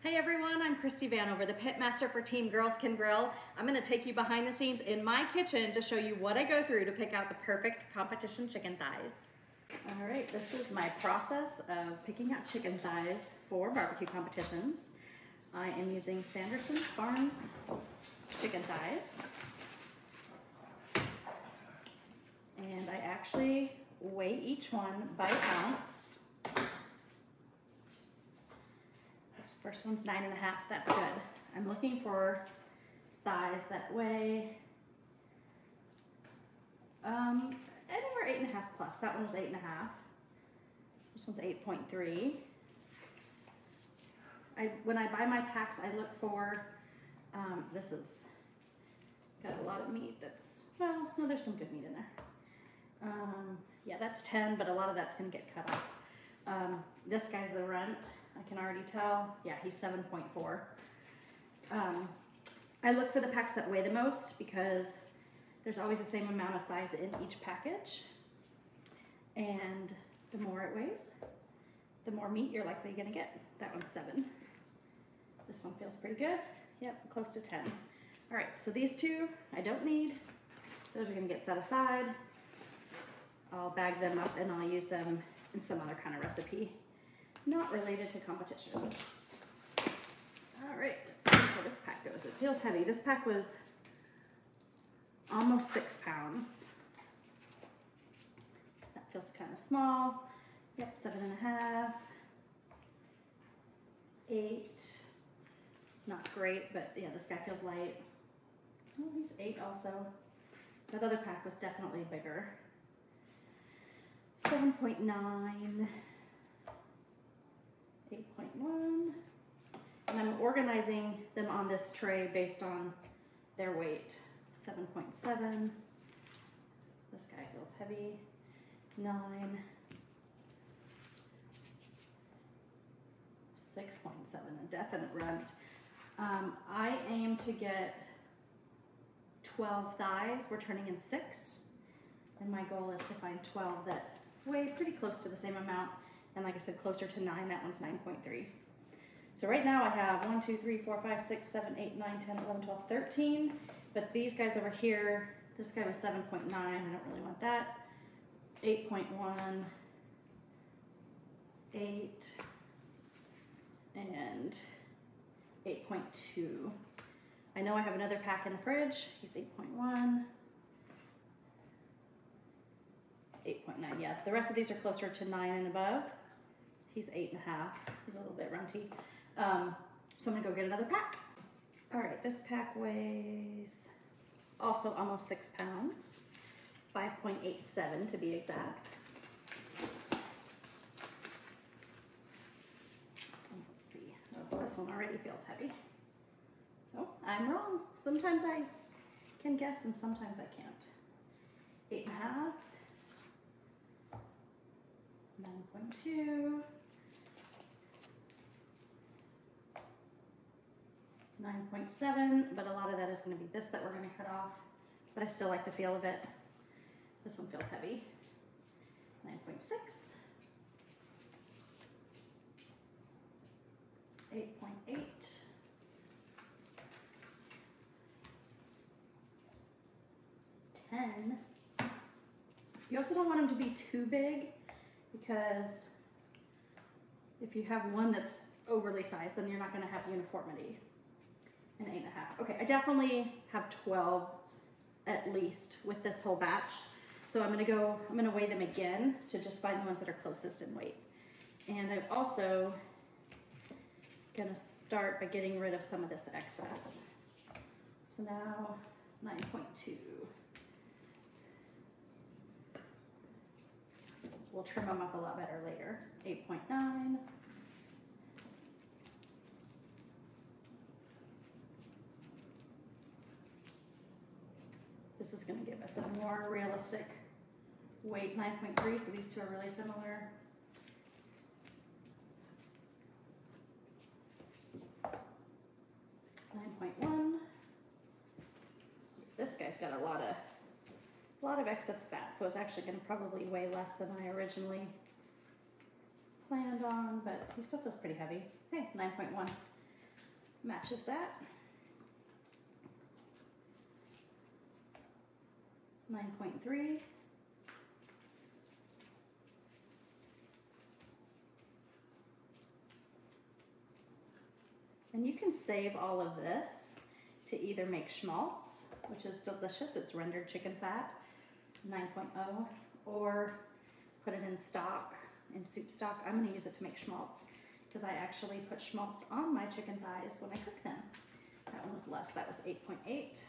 Hey everyone, I'm Christie Vanover, the Pitmaster for Team Girls Can Grill. I'm gonna take you behind the scenes in my kitchen to show you what I go through to pick out the perfect competition chicken thighs. All right, this is my process of picking out chicken thighs for barbecue competitions. I am using Sanderson Farms chicken thighs. And I actually weigh each one by ounce. First one's 9.5, that's good. I'm looking for thighs that weigh anywhere 8.5 plus. That one was 8.5. This one's 8.3. When I buy my packs, I look for, this is got a lot of meat that's, well, no, there's some good meat in there. Yeah, that's 10, but a lot of that's gonna get cut off. This guy's the runt. I can already tell. Yeah, he's 7.4. I look for the packs that weigh the most because there's always the same amount of thighs in each package. And the more it weighs, the more meat you're likely gonna get. That one's 7. This one feels pretty good. Yep, close to 10. All right, so these two I don't need. Those are gonna get set aside. I'll bag them up and I'll use them in some other kind of recipe, not related to competition. All right, let's see how this pack goes. It feels heavy. This pack was almost 6 pounds. That feels kind of small. Yep, 7.5, 8. Not great, but yeah, this guy feels light. Oh, he's 8 also. That other pack was definitely bigger. 7.9, 8.1, and I'm organizing them on this tray based on their weight. 7.7, this guy feels heavy. 9, 6.7, a definite runt. I aim to get 12 thighs. We're turning in 6, and my goal is to find 12 that weigh pretty close to the same amount, and like I said, closer to 9. That one's 9.3. So right now I have 1, 2, 3, 4, 5, 6, 7, 8, 9, 10, 11, 12, 13, but these guys over here, this guy was 7.9, I don't really want that. 8.1, 8, and 8.2. I know I have another pack in the fridge. He's 8.1. 8.9, yeah. The rest of these are closer to 9 and above. He's 8.5. He's a little bit runty. So I'm gonna go get another pack. All right, this pack weighs also almost 6 pounds, 5.87 to be exact. Let's see. Oh, this one already feels heavy. Oh, I'm wrong. Sometimes I can guess and sometimes I can't. 8.5. 9.2, 9.7, but a lot of that is going to be this that we're going to cut off, but I still like the feel of it. This one feels heavy. 9.6, 8.8, 10. You also don't want them to be too big, because if you have one that's overly sized, then you're not going to have uniformity. And 8.5. Okay, I definitely have 12 at least with this whole batch. So I'm going to weigh them again to just find the ones that are closest in weight. And I'm also going to start by getting rid of some of this excess. So now 9.2. We'll trim them up a lot better later. 8.9. This is going to give us a more realistic weight, 9.3, so these two are really similar. 9.1. This guy's got a lot of excess fat, so it's actually going to probably weigh less than I originally planned on, but he still feels pretty heavy. Hey, 9.1. matches that. 9.3. And you can save all of this to either make schmaltz, which is delicious. It's rendered chicken fat, 9.0, or put it in stock, in soup stock. I'm gonna use it to make schmaltz because I actually put schmaltz on my chicken thighs when I cook them. That one was less, that was 8.8.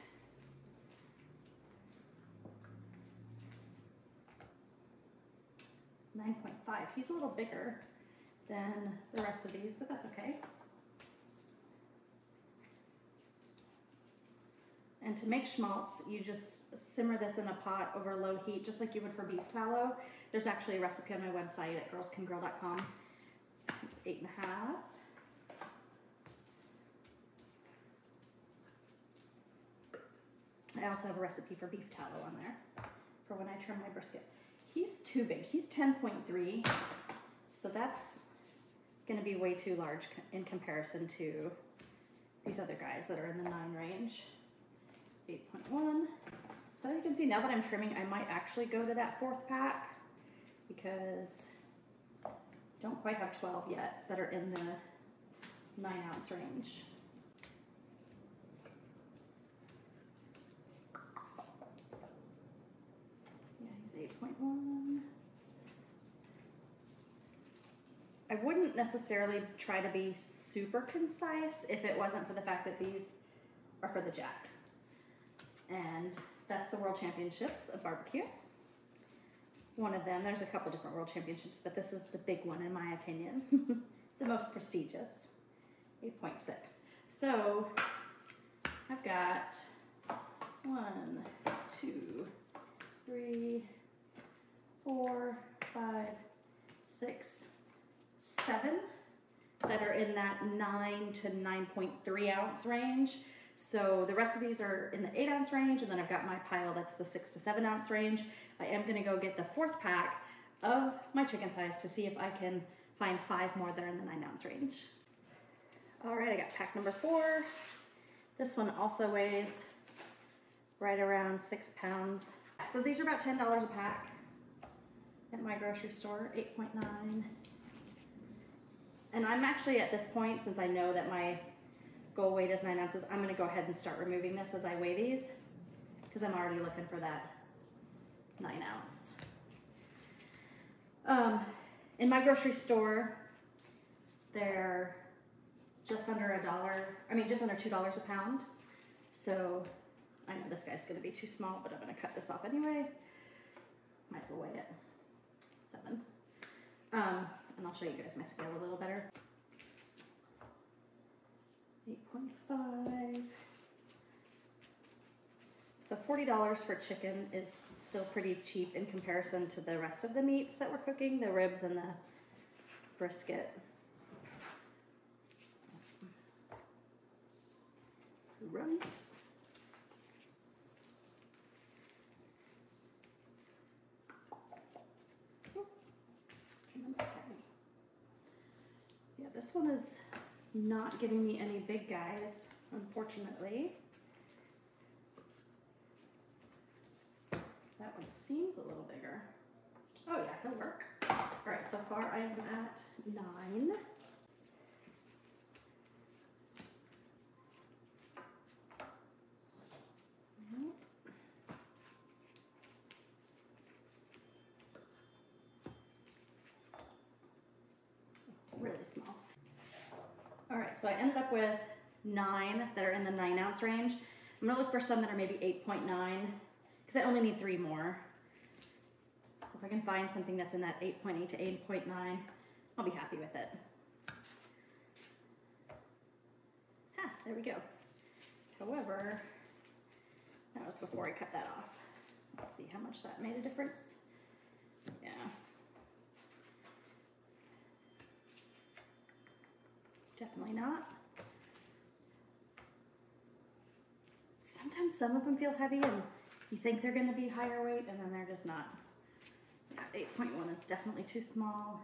$9.5. He's a little bigger than the rest of these, but that's okay. And to make schmaltz, you just simmer this in a pot over low heat, just like you would for beef tallow. There's actually a recipe on my website at girlscangrill.com. It's 8.5. I also have a recipe for beef tallow on there for when I trim my brisket. He's too big. He's 10.3, so that's gonna be way too large in comparison to these other guys that are in the 9 range. 8.1. So as you can see, now that I'm trimming, I might actually go to that 4th pack because I don't quite have 12 yet that are in the 9-ounce range. Yeah, he's 8.1. I wouldn't necessarily try to be super concise if it wasn't for the fact that these are for the jack. And that's the World Championships of Barbecue. One of them, there's a couple different World Championships, but this is the big one in my opinion. The most prestigious, 8.6. So I've got 1, 2, 3, 4, 5, 6, 7 that are in that 9 to 9.3 ounce range. So the rest of these are in the 8-ounce range, and then I've got my pile that's the 6 to 7 ounce range. I am gonna go get the 4th pack of my chicken thighs to see if I can find 5 more that are in the 9-ounce range. All right, I got pack number 4. This one also weighs right around 6 pounds. So these are about $10 a pack at my grocery store, 8.9. And I'm actually at this point, since I know that my goal weight is 9 ounces, I'm gonna go ahead and start removing this as I weigh these because I'm already looking for that 9-ounce. In my grocery store, they're just under just under $2 a pound. So I know this guy's gonna be too small, but I'm gonna cut this off anyway. Might as well weigh it, 7. And I'll show you guys my scale a little better. 8.5. So $40 for chicken is still pretty cheap in comparison to the rest of the meats that we're cooking, the ribs and the brisket. It's right. Yeah, this one is not giving me any big guys, unfortunately. That one seems a little bigger. Oh yeah, he'll work. All right, so far I am at 9. Really small. All right, so I ended up with 9 that are in the 9-ounce range. I'm gonna look for some that are maybe 8.9 because I only need 3 more. So if I can find something that's in that 8.8 to 8.9, I'll be happy with it. There we go. However, that was before I cut that off. Let's see how much that made a difference. Yeah. Definitely not. Sometimes some of them feel heavy and you think they're gonna be higher weight and then they're just not. Yeah, 8.1 is definitely too small.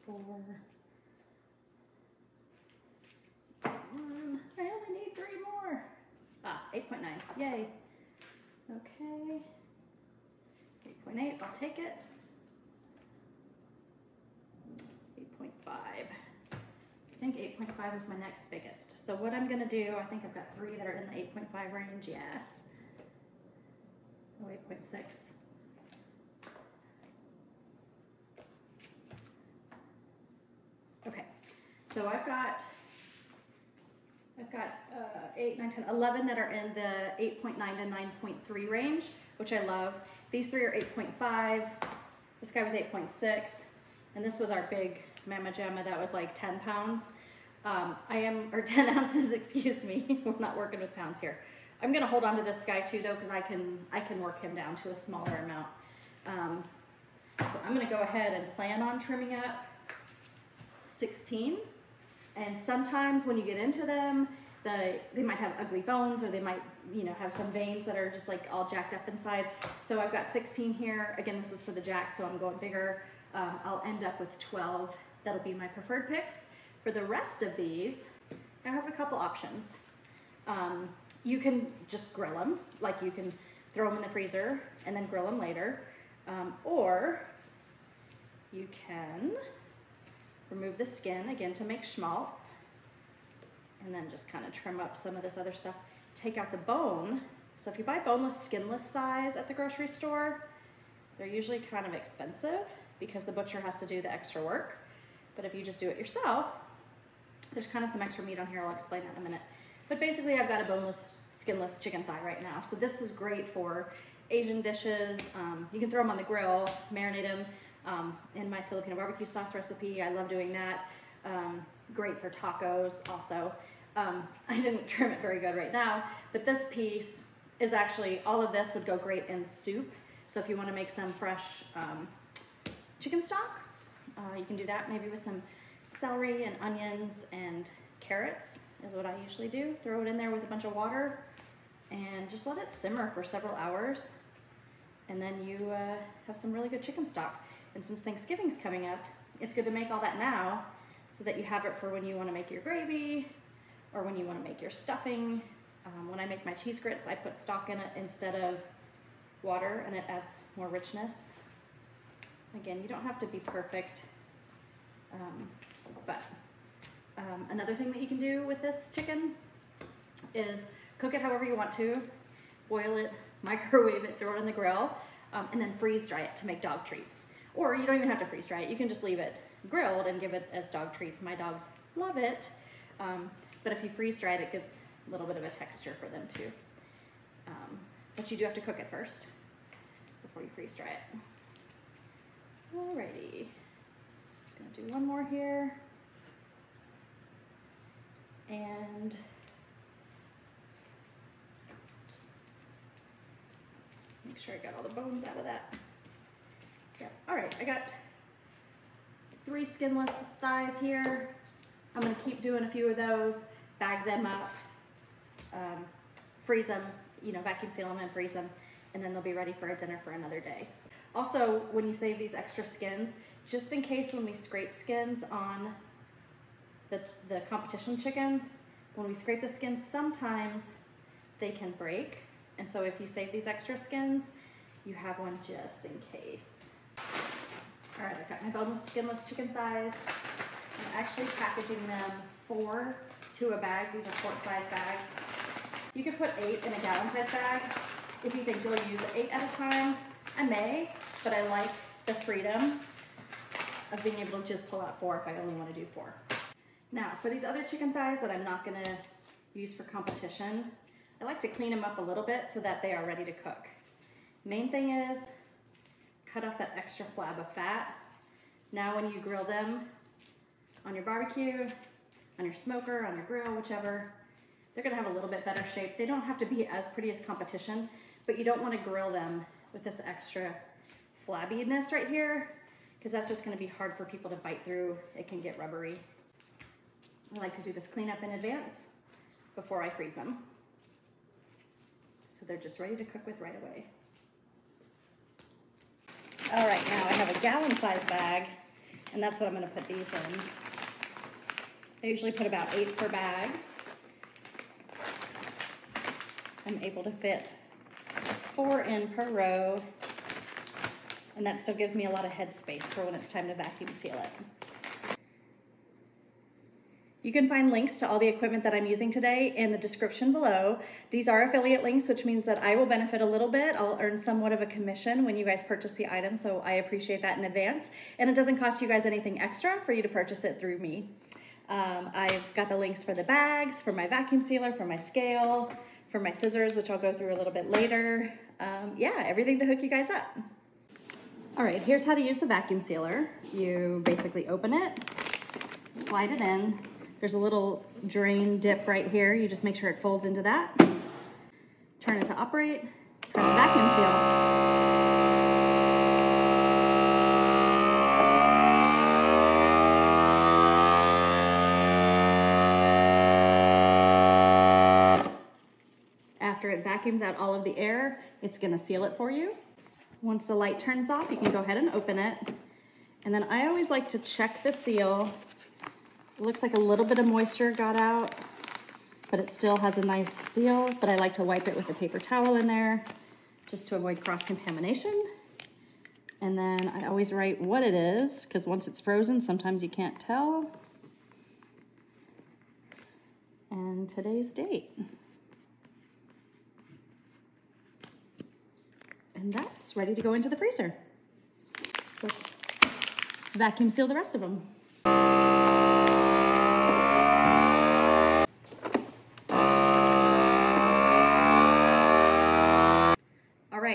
8.4. take it. 8.5. I think 8.5 was my next biggest. So what I'm gonna do, I think I've got 3 that are in the 8.5 range, yeah. Oh, 8.6. Okay, so I've got 8, 9, 10, 11 that are in the 8.9 to 9.3 range, which I love. These 3 are 8.5. This guy was 8.6, and this was our big Mama Jamma that was like 10 pounds. Or 10 ounces, excuse me. We're not working with pounds here. I'm gonna hold on to this guy too though, because I can work him down to a smaller amount. So I'm gonna go ahead and plan on trimming up 16. And sometimes when you get into them, they might have ugly bones, or they might, you know, have some veins that are just like all jacked up inside. So I've got 16 here. Again, this is for the jack, so I'm going bigger. I'll end up with 12. That'll be my preferred picks. For the rest of these, I have a couple options. You can just grill them, like you can throw them in the freezer and then grill them later. Or you can remove the skin, again, to make schmaltz, and then just kind of trim up some of this other stuff. Take out the bone. So if you buy boneless, skinless thighs at the grocery store, they're usually kind of expensive because the butcher has to do the extra work. But if you just do it yourself, there's kind of some extra meat on here. I'll explain that in a minute. But basically, I've got a boneless, skinless chicken thigh right now. So this is great for Asian dishes. You can throw them on the grill, marinate them. In my Filipino barbecue sauce recipe, I love doing that. Great for tacos also. I didn't trim it very good right now, but this piece is actually, all of this would go great in soup. So if you want to make some fresh chicken stock, you can do that maybe with some celery and onions and carrots is what I usually do. Throw it in there with a bunch of water and just let it simmer for several hours. And then you have some really good chicken stock. And since Thanksgiving's coming up, it's good to make all that now so that you have it for when you want to make your gravy or when you want to make your stuffing. When I make my cheese grits, I put stock in it instead of water, and it adds more richness. Again, you don't have to be perfect, but another thing that you can do with this chicken is cook it however you want to, boil it, microwave it, throw it in the grill, and then freeze dry it to make dog treats. Or you don't even have to freeze dry it. You can just leave it grilled and give it as dog treats. My dogs love it. But if you freeze dry it, it gives a little bit of a texture for them too. But you do have to cook it first before you freeze dry it. Alrighty. Just gonna do one more here. And make sure I got all the bones out of that. Yeah. All right, I got 3 skinless thighs here. I'm gonna keep doing a few of those, bag them up, freeze them, you know, vacuum seal them and freeze them, and then they'll be ready for a dinner for another day. Also, when you save these extra skins, just in case when we scrape skins on the competition chicken, when we scrape the skins, sometimes they can break. And so if you save these extra skins, you have one just in case. All right, I've got my boneless, skinless chicken thighs. I'm actually packaging them 4 to a bag. These are quart-size bags. You could put 8 in a gallon-size bag if you think you'll use 8 at a time. I may, but I like the freedom of being able to just pull out 4 if I only want to do 4. Now, for these other chicken thighs that I'm not going to use for competition, I like to clean them up a little bit so that they are ready to cook. Main thing is, cut off that extra flab of fat. Now when you grill them on your barbecue, on your smoker, on your grill, whichever, they're gonna have a little bit better shape. They don't have to be as pretty as competition, but you don't wanna grill them with this extra flabbiness right here, because that's just gonna be hard for people to bite through. It can get rubbery. I like to do this cleanup in advance before I freeze them. So they're just ready to cook with right away. All right, now I have a gallon-sized bag, and that's what I'm gonna put these in. I usually put about 8 per bag. I'm able to fit 4 in per row. And that still gives me a lot of headspace for when it's time to vacuum seal it. You can find links to all the equipment that I'm using today in the description below. These are affiliate links, which means that I will benefit a little bit. I'll earn somewhat of a commission when you guys purchase the item, so I appreciate that in advance. And it doesn't cost you guys anything extra for you to purchase it through me. I've got the links for the bags, for my vacuum sealer, for my scale, for my scissors, which I'll go through a little bit later. Yeah, everything to hook you guys up. All right, here's how to use the vacuum sealer. You basically open it, slide it in. There's a little drain dip right here. You just make sure it folds into that. Turn it to operate, press vacuum seal. After it vacuums out all of the air, it's gonna seal it for you. Once the light turns off, you can go ahead and open it. And then I always like to check the seal. It looks like a little bit of moisture got out, but it still has a nice seal, but I like to wipe it with a paper towel in there just to avoid cross-contamination. And then I always write what it is, because once it's frozen, sometimes you can't tell. And today's date. And that's ready to go into the freezer. Let's vacuum seal the rest of them.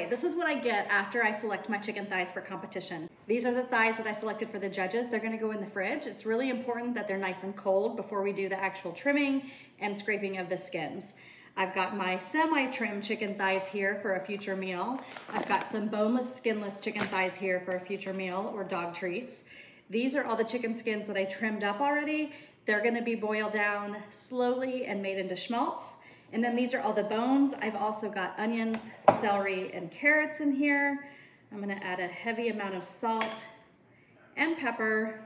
This is what I get after I select my chicken thighs for competition. These are the thighs that I selected for the judges. They're gonna go in the fridge. It's really important that they're nice and cold before we do the actual trimming and scraping of the skins. I've got my semi-trimmed chicken thighs here for a future meal. I've got some boneless, skinless chicken thighs here for a future meal or dog treats. These are all the chicken skins that I trimmed up already. They're gonna be boiled down slowly and made into schmaltz. And then these are all the bones. I've also got onions, celery, and carrots in here. I'm gonna add a heavy amount of salt and pepper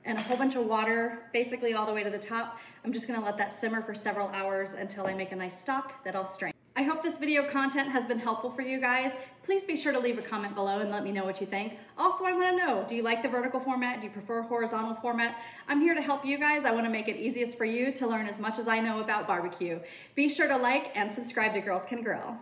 and a whole bunch of water, basically all the way to the top. I'm just gonna let that simmer for several hours until I make a nice stock that I'll strain. I hope this video content has been helpful for you guys. Please be sure to leave a comment below and let me know what you think. Also, I wanna know, do you like the vertical format? Do you prefer horizontal format? I'm here to help you guys. I wanna make it easiest for you to learn as much as I know about barbecue. Be sure to like and subscribe to Girls Can Grill.